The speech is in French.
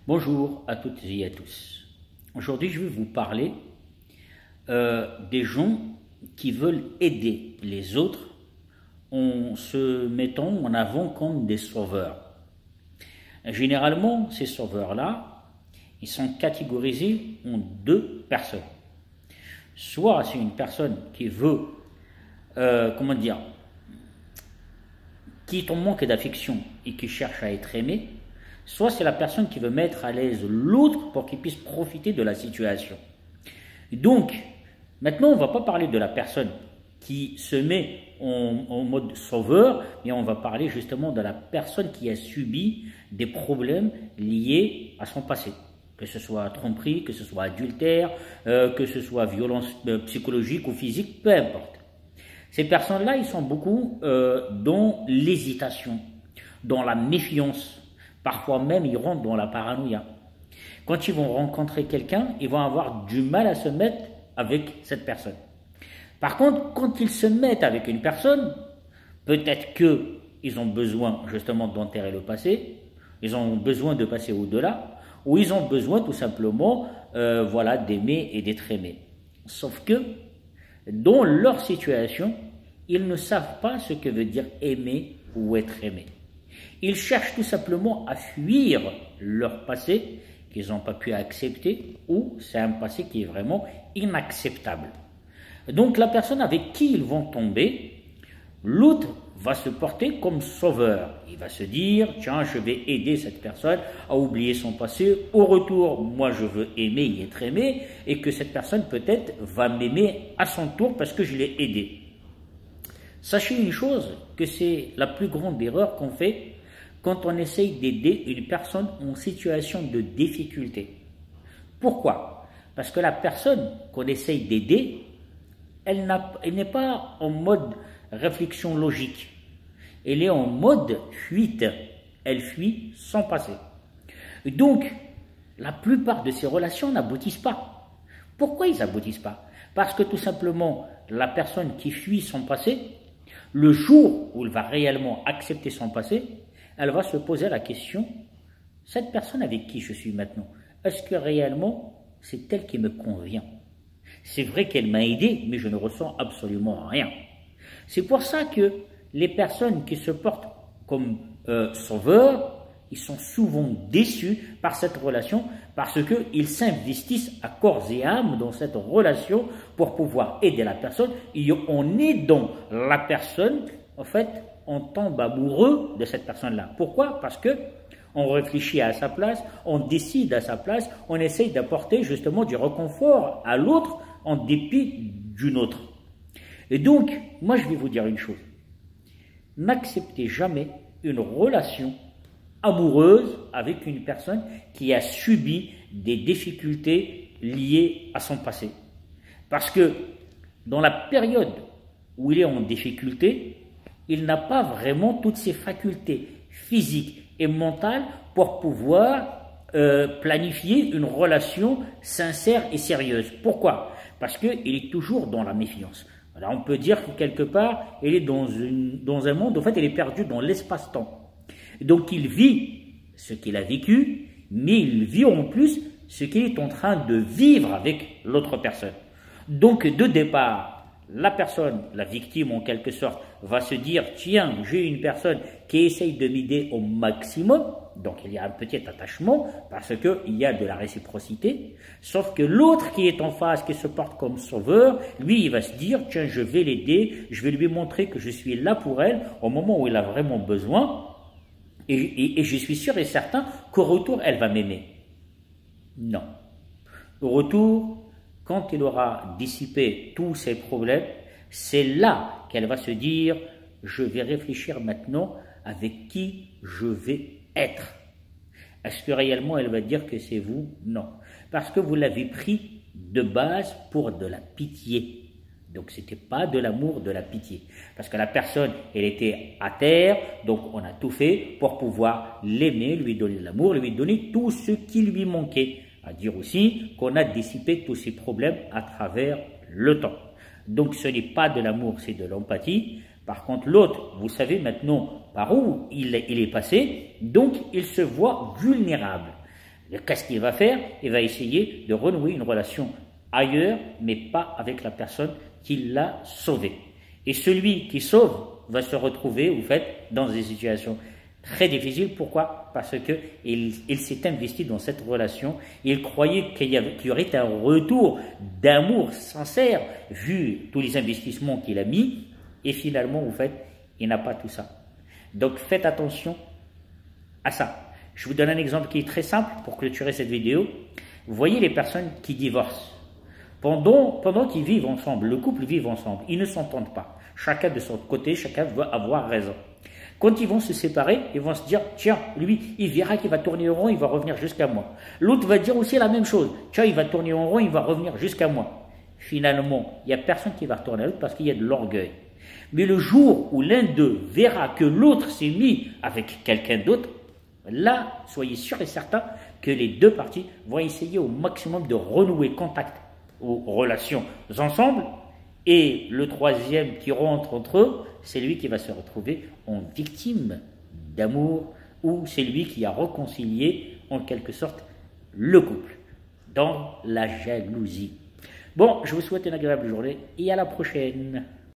Bonjour à toutes et à tous. Aujourd'hui, je vais vous parler des gens qui veulent aider les autres en se mettant en avant comme des sauveurs. Généralement, ces sauveurs-là, ils sont catégorisés en deux personnes. Soit c'est une personne qui veut, qui est en manque d'affection et qui cherche à être aimé, soit c'est la personne qui veut mettre à l'aise l'autre pour qu'il puisse profiter de la situation. Donc, maintenant, on ne va pas parler de la personne qui se met en mode sauveur, mais on va parler justement de la personne qui a subi des problèmes liés à son passé. Que ce soit tromperie, que ce soit adultère, que ce soit violence psychologique ou physique, peu importe. Ces personnes-là, ils sont beaucoup dans l'hésitation, dans la méfiance. Parfois même, ils rentrent dans la paranoïa. Quand ils vont rencontrer quelqu'un, ils vont avoir du mal à se mettre avec cette personne. Par contre, quand ils se mettent avec une personne, peut-être qu'ils ont besoin justement d'enterrer le passé, ils ont besoin de passer au-delà, ou ils ont besoin tout simplement d'aimer et d'être aimés. Sauf que, dans leur situation, ils ne savent pas ce que veut dire aimer ou être aimé. Ils cherchent tout simplement à fuir leur passé qu'ils n'ont pas pu accepter, ou c'est un passé qui est vraiment inacceptable. Donc la personne avec qui ils vont tomber, l'autre va se porter comme sauveur. Il va se dire, tiens, je vais aider cette personne à oublier son passé. Au retour, moi je veux aimer et être aimé, et que cette personne peut-être va m'aimer à son tour parce que je l'ai aidé. Sachez une chose, que c'est la plus grande erreur qu'on fait quand on essaye d'aider une personne en situation de difficulté. Pourquoi? Parce que la personne qu'on essaye d'aider, elle n'est pas en mode réflexion logique. Elle est en mode fuite. Elle fuit son passé. Donc, la plupart de ces relations n'aboutissent pas. Pourquoi ils n'aboutissent pas? Parce que tout simplement, la personne qui fuit son passé, le jour où elle va réellement accepter son passé, elle va se poser la question, cette personne avec qui je suis maintenant, est-ce que réellement c'est elle qui me convient? C'est vrai qu'elle m'a aidé, mais je ne ressens absolument rien. C'est pour ça que les personnes qui se portent comme sauveurs, ils sont souvent déçus par cette relation parce qu'ils s'investissent à corps et âme dans cette relation pour pouvoir aider la personne. Et en aidant la personne, en fait, on tombe amoureux de cette personne-là. Pourquoi? Parce que on réfléchit à sa place, on décide à sa place, on essaye d'apporter justement du réconfort à l'autre en dépit d'une autre. Et donc, moi je vais vous dire une chose. N'acceptez jamais une relation amoureuse avec une personne qui a subi des difficultés liées à son passé. Parce que dans la période où il est en difficulté, il n'a pas vraiment toutes ses facultés physiques et mentales pour pouvoir planifier une relation sincère et sérieuse. Pourquoi? Parce qu'il est toujours dans la méfiance. Alors on peut dire que quelque part, il est dans un monde, en fait, il est perdu dans l'espace-temps. Donc il vit ce qu'il a vécu, mais il vit en plus ce qu'il est en train de vivre avec l'autre personne. Donc de départ, la personne, la victime en quelque sorte, va se dire, tiens, j'ai une personne qui essaye de m'aider au maximum, donc il y a un petit attachement, parce qu'il y a de la réciprocité, sauf que l'autre qui est en face, qui se porte comme sauveur, lui, il va se dire, tiens, je vais l'aider, je vais lui montrer que je suis là pour elle, au moment où elle a vraiment besoin, et je suis sûr et certain qu'au retour, elle va m'aimer. Non. Au retour, quand il aura dissipé tous ses problèmes, c'est là qu'elle va se dire, je vais réfléchir maintenant avec qui je vais être. Est-ce que réellement elle va dire que c'est vous? Non. Parce que vous l'avez pris de base pour de la pitié. Donc ce n'était pas de l'amour, de la pitié. Parce que la personne, elle était à terre, donc on a tout fait pour pouvoir l'aimer, lui donner de l'amour, lui donner tout ce qui lui manquait. À dire aussi qu'on a dissipé tous ces problèmes à travers le temps. Donc ce n'est pas de l'amour, c'est de l'empathie. Par contre, l'autre, vous savez maintenant par où il est passé, donc il se voit vulnérable. Qu'est-ce qu'il va faire? Il va essayer de renouer une relation ailleurs, mais pas avec la personne qui l'a sauvé. Et celui qui sauve va se retrouver, vous faites, dans des situations très difficiles. Pourquoi? Parce que il s'est investi dans cette relation. Il croyait qu'il y aurait un retour d'amour sincère, vu tous les investissements qu'il a mis. Et finalement, vous faites, il n'a pas tout ça. Donc faites attention à ça. Je vous donne un exemple qui est très simple pour clôturer cette vidéo. Vous voyez les personnes qui divorcent. Pendant qu'ils vivent ensemble, le couple vit ensemble, ils ne s'entendent pas. Chacun de son côté, chacun veut avoir raison. Quand ils vont se séparer, ils vont se dire, tiens, lui, il verra qu'il va tourner en rond, il va revenir jusqu'à moi. L'autre va dire aussi la même chose. Tiens, il va tourner en rond, il va revenir jusqu'à moi. Finalement, il n'y a personne qui va retourner à l'autre parce qu'il y a de l'orgueil. Mais le jour où l'un d'eux verra que l'autre s'est mis avec quelqu'un d'autre, là, soyez sûr et certain que les deux parties vont essayer au maximum de renouer contact ou relations ensemble. Et le troisième qui rentre entre eux, c'est lui qui va se retrouver en victime d'amour, ou c'est lui qui a réconcilié en quelque sorte le couple dans la jalousie. Bon, je vous souhaite une agréable journée et à la prochaine.